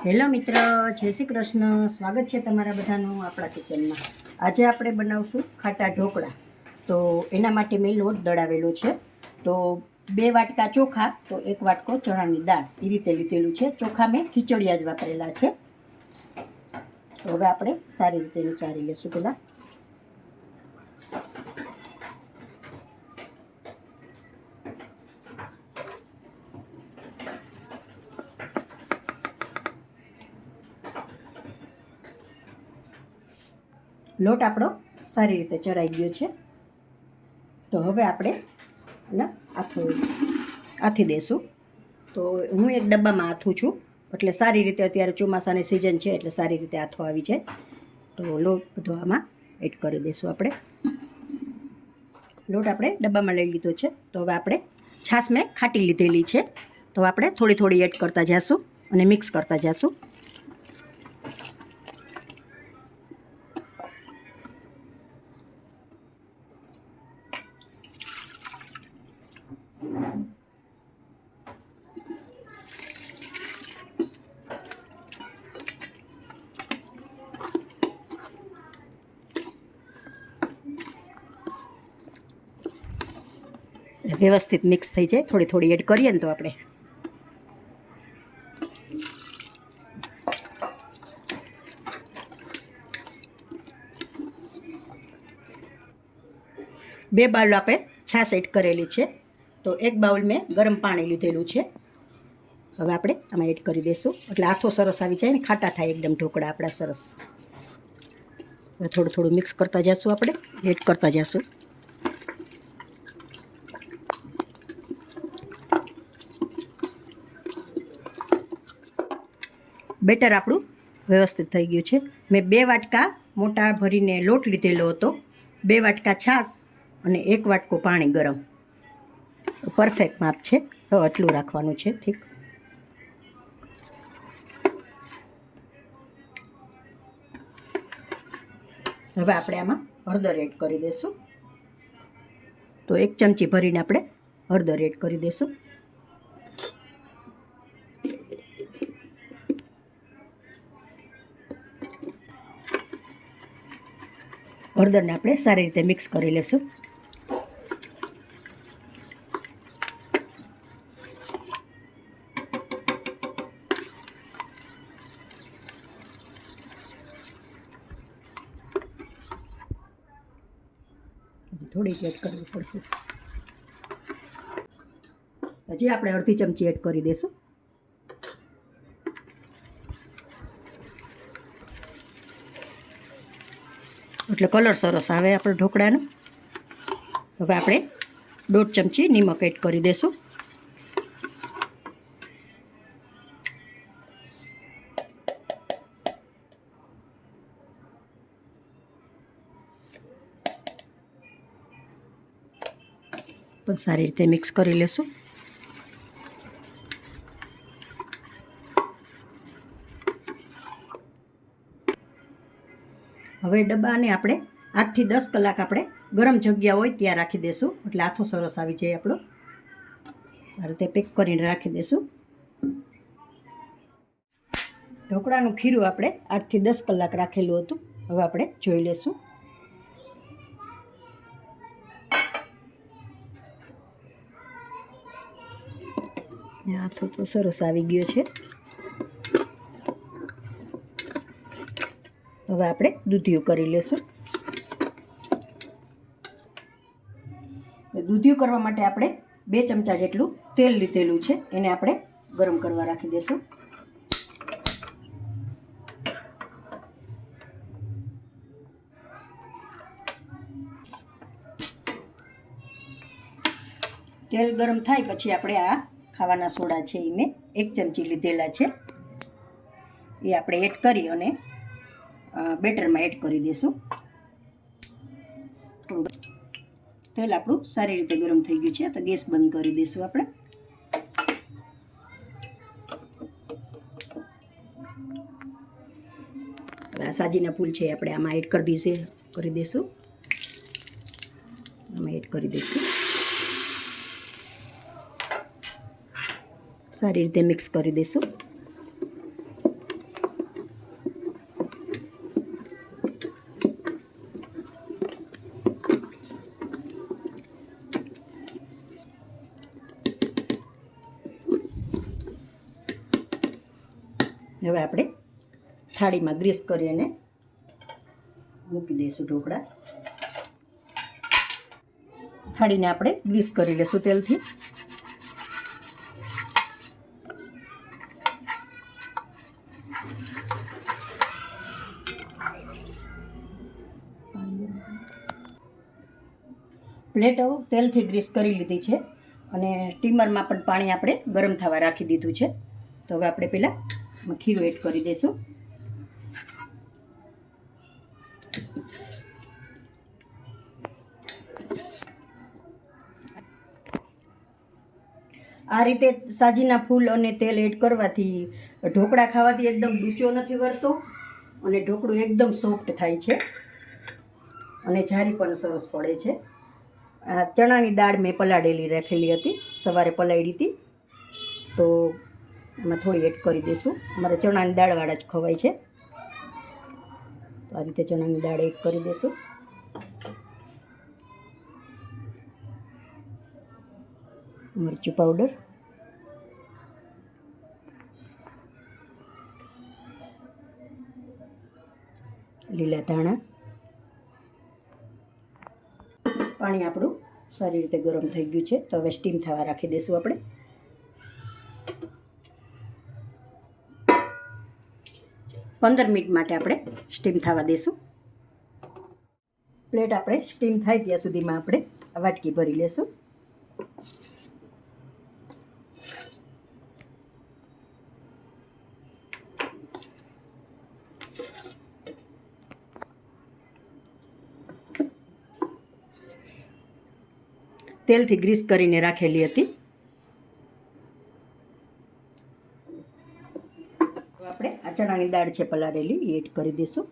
Hello મિત્ર, જય શ્રી કૃષ્ણ. સ્વાગત છે તમારા બધાનું આપણા કિચનમાં. આજે આપણે બનાવશું ખાટા ઢોકળા. તો એના માટે મેં લોટ દળાવેલો છે. તો 2 વાટકા ચોખા, તો 1 વાટકો ચણાની દાળ એ રીતે લીધેલું છે. ચોખા મેં ખીચડિયા જ વાપરેલા છે. તો હવે આપણે સારી રીતે વિચારી લઈશું. પહેલાં લોટ આપણો સારી રીતે ચરાઈ ગયો છે. તો હવે આપણે એને આથી દઈશું. તો હું એક ડબ્બામાં આથું છું, એટલે સારી રીતે અત્યારે ચોમાસાની સિઝન છે એટલે સારી રીતે આથો આવી જાય. તો લોટ બધો આમાં એડ કરી દઈશું. આપણે લોટ આપણે ડબ્બામાં લઈ લીધો છે. તો હવે આપણે છાશ મેં ખાટી લીધેલી છે, તો આપણે થોડી થોડી એડ કરતા જઈશું અને મિક્સ કરતા જઈશું. વ્યવસ્થિત મિક્સ થઈ જાય. થોડી થોડી એડ કરીએ ને તો આપણે બે બાઉલ આપણે છાશ એડ કરેલી છે. તો 1 બાઉલ મેં ગરમ પાણી લીધેલું છે. હવે આપણે આમાં એડ કરી દઈશું, એટલે આથો સરસ આવી જાય ને ખાટા થાય એકદમ ઢોકળા આપણા સરસ. થોડું થોડું મિક્સ કરતા જઈશું, આપણે એડ કરતા જઈશું. બેટર આપણું વ્યવસ્થિત થઈ ગયું છે. મેં 2 વાટકા મોટા ભરીને લોટ લીધેલો હતો, 2 વાટકા છાશ અને 1 વાટકો પાણી ગરમ. પરફેક્ટ માપ છે. તો આટલું રાખવાનું છે. ઠીક. હવે આપણે આમાં હળદર એડ કરી દઈશું. તો 1 ચમચી ભરીને આપણે હળદર એડ કરી દઈશું. હળદરને આપણે સારી રીતે મિક્સ કરી લઈશું. થોડીક એડ કરવી પડશે. હજી આપણે અડધી ચમચી એડ કરી દઈશું. એટલે કલર સરસ આવે આપણે ઢોકળાનો. હવે આપણે 1.5 ચમચી નિમક એડ કરી દઈશું. પણ સારી રીતે મિક્સ કરી લેશું. હવે ડબ્બાને આપણે 8 થી 10 કલાક આપણે ગરમ જગ્યા હોય ત્યાં રાખી દઈશું, એટલે આથો સરસ આવી જાય આપણો. આ રીતે પેક કરીને રાખી દઈશું. ઢોકળાનું ખીરું આપણે 8 થી 10 કલાક રાખેલું હતું. હવે આપણે જોઈ લઈશું. આથો તો સરસ આવી ગયો છે. હવે આપણે દૂધિયું કરી લઈશું. દૂધિયું કરવા માટે આપણે 2 ચમચા જેટલું તેલ લીધેલું છે, એને આપણે ગરમ કરવા રાખી દઈશું. તેલ ગરમ થાય પછી આપણે આ ખાવાના સોડા છે એ મેં 1 ચમચી લીધેલા છે, એ આપણે એડ કરી અને બેટરમાં એડ કરી દઈશું. તેલ આપણું સારી રીતે ગરમ થઈ ગયું છે, તો ગેસ બંધ કરી દઈશું. આપણે આ સાજીના ફૂલ છે આપણે આમાં એડ કરી દઈશું. આમાં એડ કરી દઈશું. સારી રીતે મિક્સ કરી દઈશું. હવે આપણે થાળીમાં ગ્રીસ કરી અને મૂકી દઈશું ઢોકળા. થાળીને આપણે ગ્રીસ કરી લઈશું તેલથી. પ્લેટ તેલથી ગ્રીસ કરી લીધી છે અને સ્ટીમરમાં પણ પાણી આપણે ગરમ થવા રાખી દીધું છે. તો હવે આપણે પહેલાં ખીરું એડ કરી દઈશું. આ રીતે સાજીના ફૂલ અને તેલ એડ કરવાથી ઢોકળા ખાવાથી એકદમ ડૂચો નથી વળતો અને ઢોકળું એકદમ સોફ્ટ થાય છે અને જારી પણ સરસ પડે છે. આ ચણાની દાળ મેં પલાળેલી રાખેલી હતી, સવારે પલાળી હતી, તો એમાં થોડી એડ કરી દઈશું. અમારે ચણાની દાળવાળા જ ખવાય છે, તો આ રીતે ચણાની દાળ એડ કરી દઈશું. મરચું પાવડર, લીલા ધાણા. પાણી આપણું સારી રીતે ગરમ થઈ ગયું છે, તો હવે સ્ટીમ થવા રાખી દઈશું આપણે. પંદર મિનિટ માટે આપણે સ્ટીમ થવા દઈશું. પ્લેટ આપણે સ્ટીમ થાય ત્યાં સુધીમાં આપણે વાટકી ભરી લેશું. તેલથી ગ્રીસ કરીને રાખેલી હતી. આપણે આ ચણાની દાળ છે પલાળેલી એ એડ કરી દઈશું.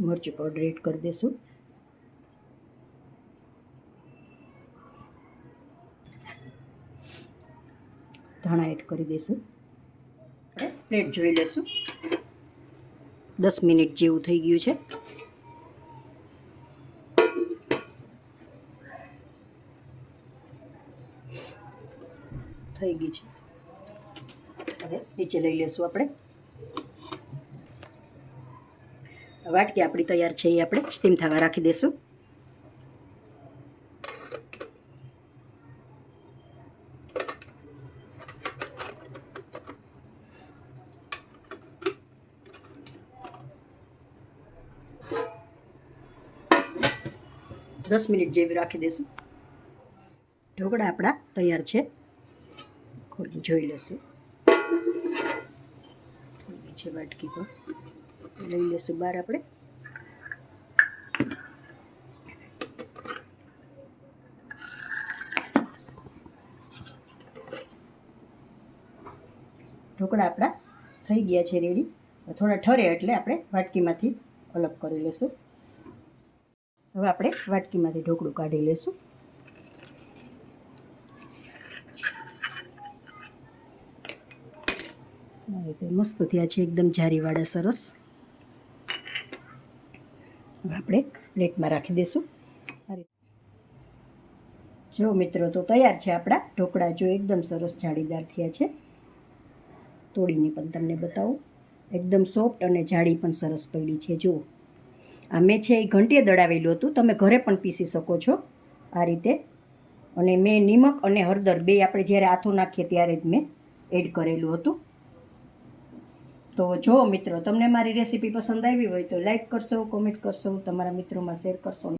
મરચું પાવડર એડ કરી દઈશું. ધાણા એડ કરી દઈશું. પ્લેટ જોઈ લઈશું. 10 મિનિટ જેવું થઈ ગયું છે. થઈ ગઈ છે. હવે નીચે લઈ લેશું આપણે. વાટકી આપણી તૈયાર છે, એ આપણે સ્ટીમ થવા રાખી દઈશું. દસ મિનિટ જેવી રાખી દઈશું. ઢોકળા આપણા તૈયાર છે. ખોલી જોઈ લેશું. છે વાટકી પર લઈ લેશું બહાર આપણે. ઢોકળા આપણા થઈ ગયા છે રેડી. થોડા ઠરે એટલે આપણે વાટકીમાંથી અલગ કરી લેશું. હવે આપણે વાટકીમાંથી ઢોકળું કાઢી લેશું. મસ્ત થયા છે, એકદમ જારીવાળા સરસ. હવે આપણે પ્લેટમાં રાખી દઈશું. જો મિત્રો, તો તૈયાર છે આપણા ઢોકળા. જો એકદમ સરસ જાળીદાર થયા છે. તોડીને પણ તમને બતાવું. એકદમ સોફ્ટ અને જાળી પણ સરસ પડી છે. જુઓ, આ મેં છે એ ઘંટીએ દળાવેલું હતું, તમે ઘરે પણ પીસી શકો છો આ રીતે. અને મેં નિમક અને હળદર બે આપણે જ્યારે આથો નાખીએ ત્યારે જ મેં એડ કરેલું હતું. તો જો મિત્રો, તમને મારી રેસીપી પસંદ આવી હોય તો લાઈક કરશો, કોમેન્ટ કરશો, તમારા મિત્રોમાં શેર કરશો.